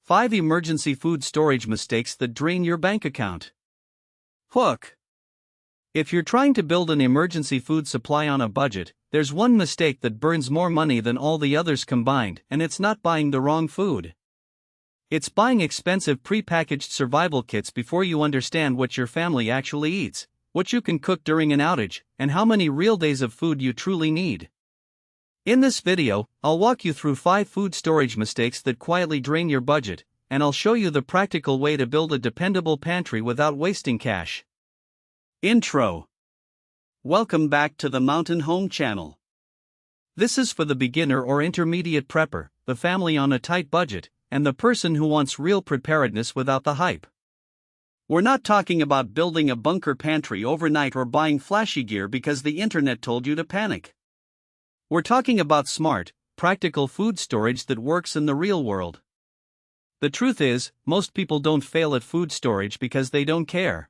5 Emergency Food Storage Mistakes that Drain Your Bank Account. Hook. If you're trying to build an emergency food supply on a budget, there's one mistake that burns more money than all the others combined, and it's not buying the wrong food. It's buying expensive prepackaged survival kits before you understand what your family actually eats, what you can cook during an outage, and how many real days of food you truly need. In this video, I'll walk you through 5 food storage mistakes that quietly drain your budget, and I'll show you the practical way to build a dependable pantry without wasting cash. Intro. Welcome back to the Mountain Home channel. This is for the beginner or intermediate prepper, the family on a tight budget, and the person who wants real preparedness without the hype. We're not talking about building a bunker pantry overnight or buying flashy gear because the internet told you to panic. We're talking about smart, practical food storage that works in the real world. The truth is, most people don't fail at food storage because they don't care.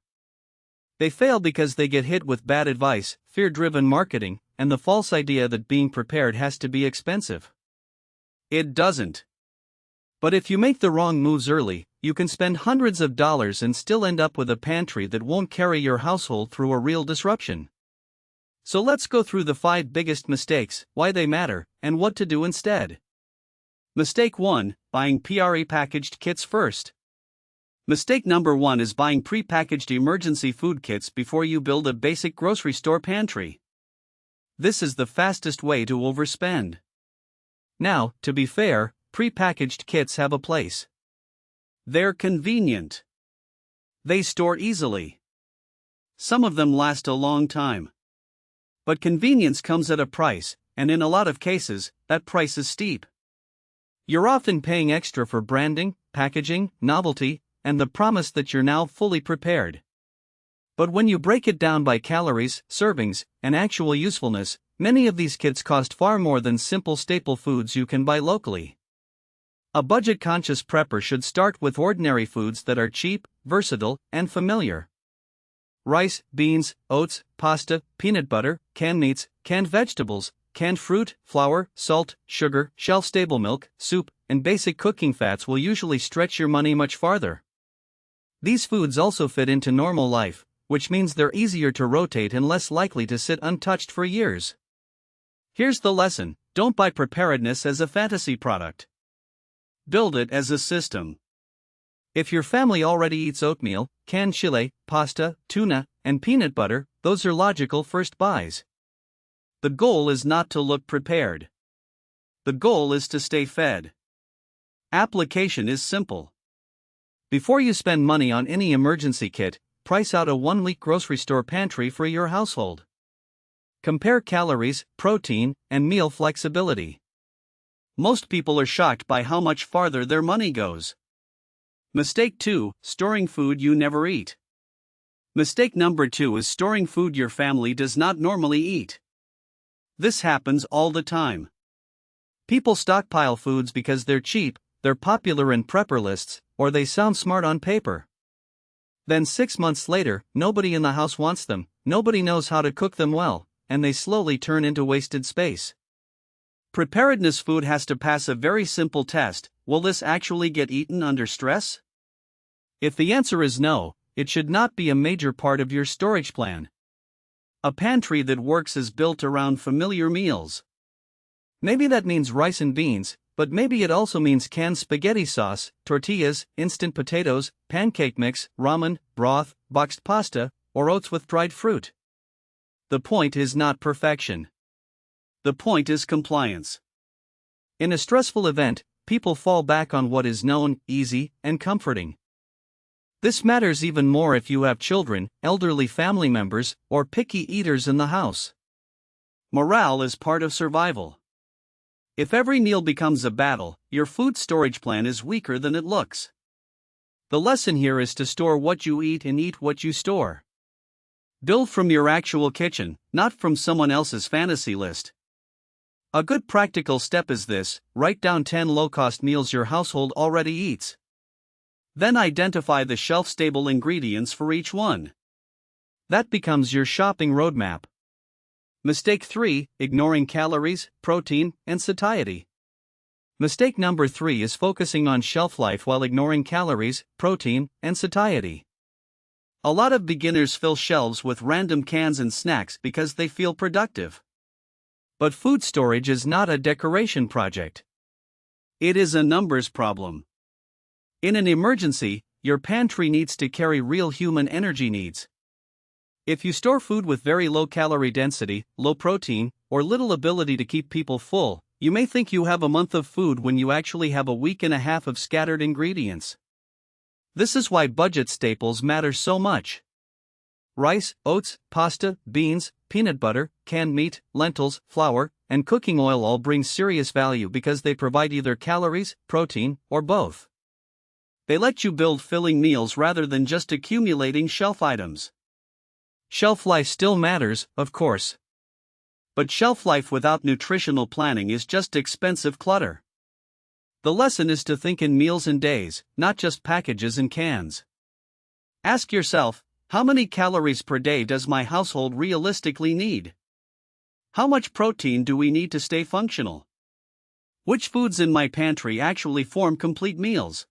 They fail because they get hit with bad advice, fear-driven marketing, and the false idea that being prepared has to be expensive. It doesn't. But if you make the wrong moves early, you can spend hundreds of dollars and still end up with a pantry that won't carry your household through a real disruption. So let's go through the 5 biggest mistakes, why they matter, and what to do instead. Mistake 1: Buying pre-packaged kits first. Mistake number 1 is buying pre-packaged emergency food kits before you build a basic grocery store pantry. This is the fastest way to overspend. Now, to be fair, pre-packaged kits have a place. They're convenient. They store easily. Some of them last a long time. But convenience comes at a price, and in a lot of cases, that price is steep. You're often paying extra for branding, packaging, novelty, and the promise that you're now fully prepared. But when you break it down by calories, servings, and actual usefulness, many of these kits cost far more than simple staple foods you can buy locally. A budget-conscious prepper should start with ordinary foods that are cheap, versatile, and familiar. Rice, beans, oats, pasta, peanut butter, canned meats, canned vegetables, canned fruit, flour, salt, sugar, shelf-stable milk, soup, and basic cooking fats will usually stretch your money much farther. These foods also fit into normal life, which means they're easier to rotate and less likely to sit untouched for years. Here's the lesson: don't buy preparedness as a fantasy product. Build it as a system. If your family already eats oatmeal, canned chile, pasta, tuna, and peanut butter, those are logical first buys. The goal is not to look prepared. The goal is to stay fed. Application is simple. Before you spend money on any emergency kit, price out a 1-week grocery store pantry for your household. Compare calories, protein, and meal flexibility. Most people are shocked by how much farther their money goes. Mistake 2: Storing food you never eat. Mistake number 2 is storing food your family does not normally eat. This happens all the time. People stockpile foods because they're cheap, they're popular in prepper lists, or they sound smart on paper. Then 6 months later, nobody in the house wants them, nobody knows how to cook them well, and they slowly turn into wasted space. Preparedness food has to pass a very simple test: will this actually get eaten under stress? If the answer is no, it should not be a major part of your storage plan. A pantry that works is built around familiar meals. Maybe that means rice and beans, but maybe it also means canned spaghetti sauce, tortillas, instant potatoes, pancake mix, ramen, broth, boxed pasta, or oats with dried fruit. The point is not perfection. The point is compliance. In a stressful event, people fall back on what is known, easy, and comforting. This matters even more if you have children, elderly family members, or picky eaters in the house. Morale is part of survival. If every meal becomes a battle, your food storage plan is weaker than it looks. The lesson here is to store what you eat and eat what you store. Build from your actual kitchen, not from someone else's fantasy list. A good practical step is this: write down 10 low-cost meals your household already eats. Then identify the shelf-stable ingredients for each one. That becomes your shopping roadmap. Mistake 3: Ignoring calories, protein, and satiety. Mistake number 3 is focusing on shelf life while ignoring calories, protein, and satiety. A lot of beginners fill shelves with random cans and snacks because they feel productive. But food storage is not a decoration project. It is a numbers problem. In an emergency, your pantry needs to carry real human energy needs. If you store food with very low calorie density, low protein, or little ability to keep people full, you may think you have a month of food when you actually have a week and a half of scattered ingredients. This is why budget staples matter so much. Rice, oats, pasta, beans, peanut butter, canned meat, lentils, flour, and cooking oil all bring serious value because they provide either calories, protein, or both. They let you build filling meals rather than just accumulating shelf items. Shelf life still matters, of course. But shelf life without nutritional planning is just expensive clutter. The lesson is to think in meals and days, not just packages and cans. Ask yourself, how many calories per day does my household realistically need? How much protein do we need to stay functional? Which foods in my pantry actually form complete meals?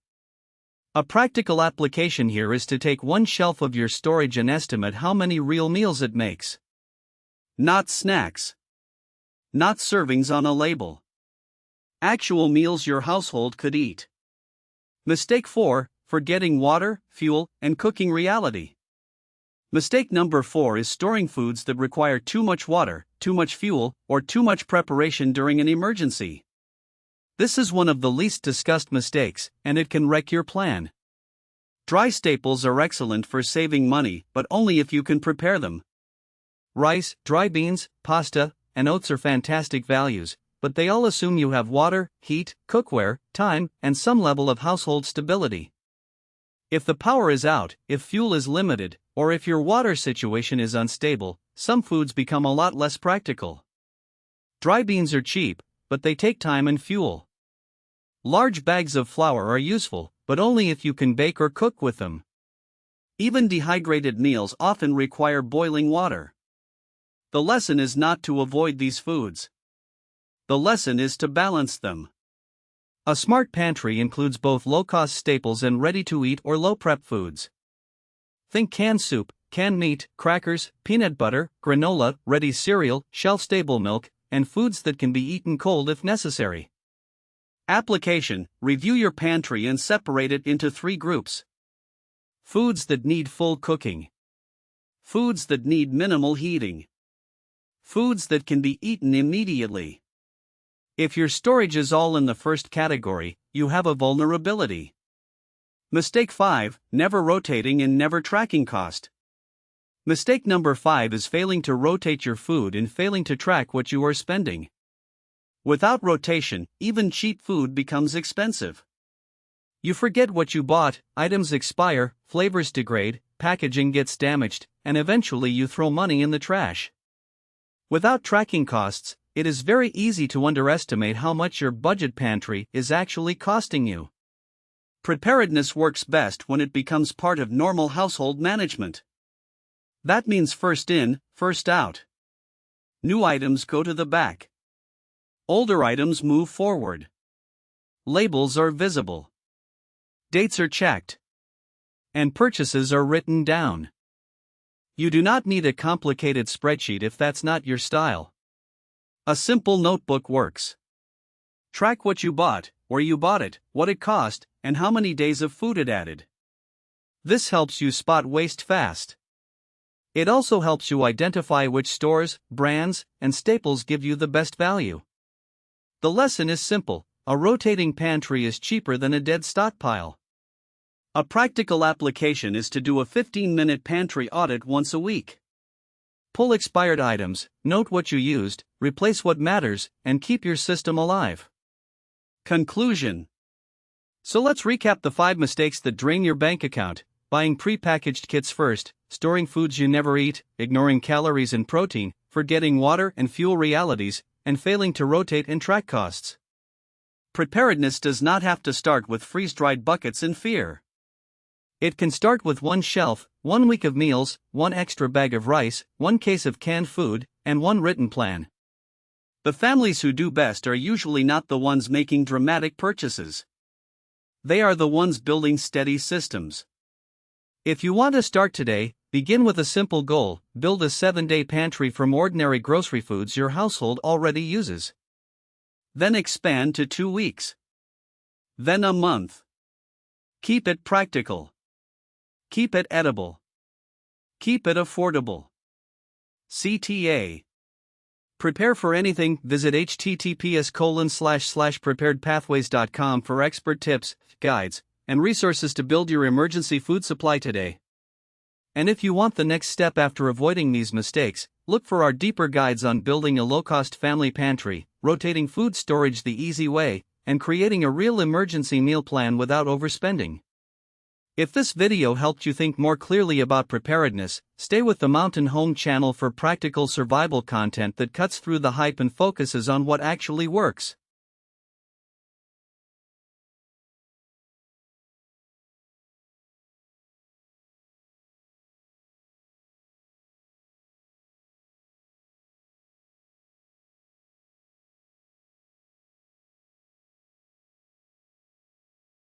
A practical application here is to take one shelf of your storage and estimate how many real meals it makes. Not snacks. Not servings on a label. Actual meals your household could eat. Mistake 4, forgetting water, fuel, and cooking reality. Mistake number 4 is storing foods that require too much water, too much fuel, or too much preparation during an emergency. This is one of the least discussed mistakes, and it can wreck your plan. Dry staples are excellent for saving money, but only if you can prepare them. Rice, dry beans, pasta, and oats are fantastic values, but they all assume you have water, heat, cookware, time, and some level of household stability. If the power is out, if fuel is limited, or if your water situation is unstable, some foods become a lot less practical. Dry beans are cheap, but they take time and fuel. Large bags of flour are useful, but only if you can bake or cook with them. Even dehydrated meals often require boiling water. The lesson is not to avoid these foods. The lesson is to balance them. A smart pantry includes both low-cost staples and ready-to-eat or low-prep foods. Think canned soup, canned meat, crackers, peanut butter, granola, ready cereal, shelf-stable milk, and foods that can be eaten cold if necessary. Application: review your pantry and separate it into 3 groups. Foods that need full cooking. Foods that need minimal heating. Foods that can be eaten immediately. If your storage is all in the first category, you have a vulnerability. Mistake 5, never rotating and never tracking cost. Mistake number 5 is failing to rotate your food and failing to track what you are spending. Without rotation, even cheap food becomes expensive. You forget what you bought, items expire, flavors degrade, packaging gets damaged, and eventually you throw money in the trash. Without tracking costs, it is very easy to underestimate how much your budget pantry is actually costing you. Preparedness works best when it becomes part of normal household management. That means first in, first out. New items go to the back. Older items move forward. Labels are visible. Dates are checked. And purchases are written down. You do not need a complicated spreadsheet if that's not your style. A simple notebook works. Track what you bought, where you bought it, what it cost, and how many days of food it added. This helps you spot waste fast. It also helps you identify which stores, brands, and staples give you the best value. The lesson is simple: a rotating pantry is cheaper than a dead stockpile. A practical application is to do a 15-minute pantry audit once a week. Pull expired items, note what you used, replace what matters, and keep your system alive. Conclusion. So let's recap the 5 mistakes that drain your bank account: buying prepackaged kits first, storing foods you never eat, ignoring calories and protein, forgetting water and fuel realities, and failing to rotate and track costs. Preparedness does not have to start with freeze-dried buckets and fear. It can start with 1 shelf, 1 week of meals, 1 extra bag of rice, 1 case of canned food, and 1 written plan. The families who do best are usually not the ones making dramatic purchases. They are the ones building steady systems. If you want to start today, begin with a simple goal: build a 7-day pantry from ordinary grocery foods your household already uses. Then expand to 2 weeks. Then a month. Keep it practical. Keep it edible. Keep it affordable. CTA. Prepare for anything. Visit https://preparedpathways.com for expert tips, guides, and resources to build your emergency food supply today. And if you want the next step after avoiding these mistakes, look for our deeper guides on building a low-cost family pantry, rotating food storage the easy way, and creating a real emergency meal plan without overspending. If this video helped you think more clearly about preparedness, stay with the Mountain Home channel for practical survival content that cuts through the hype and focuses on what actually works.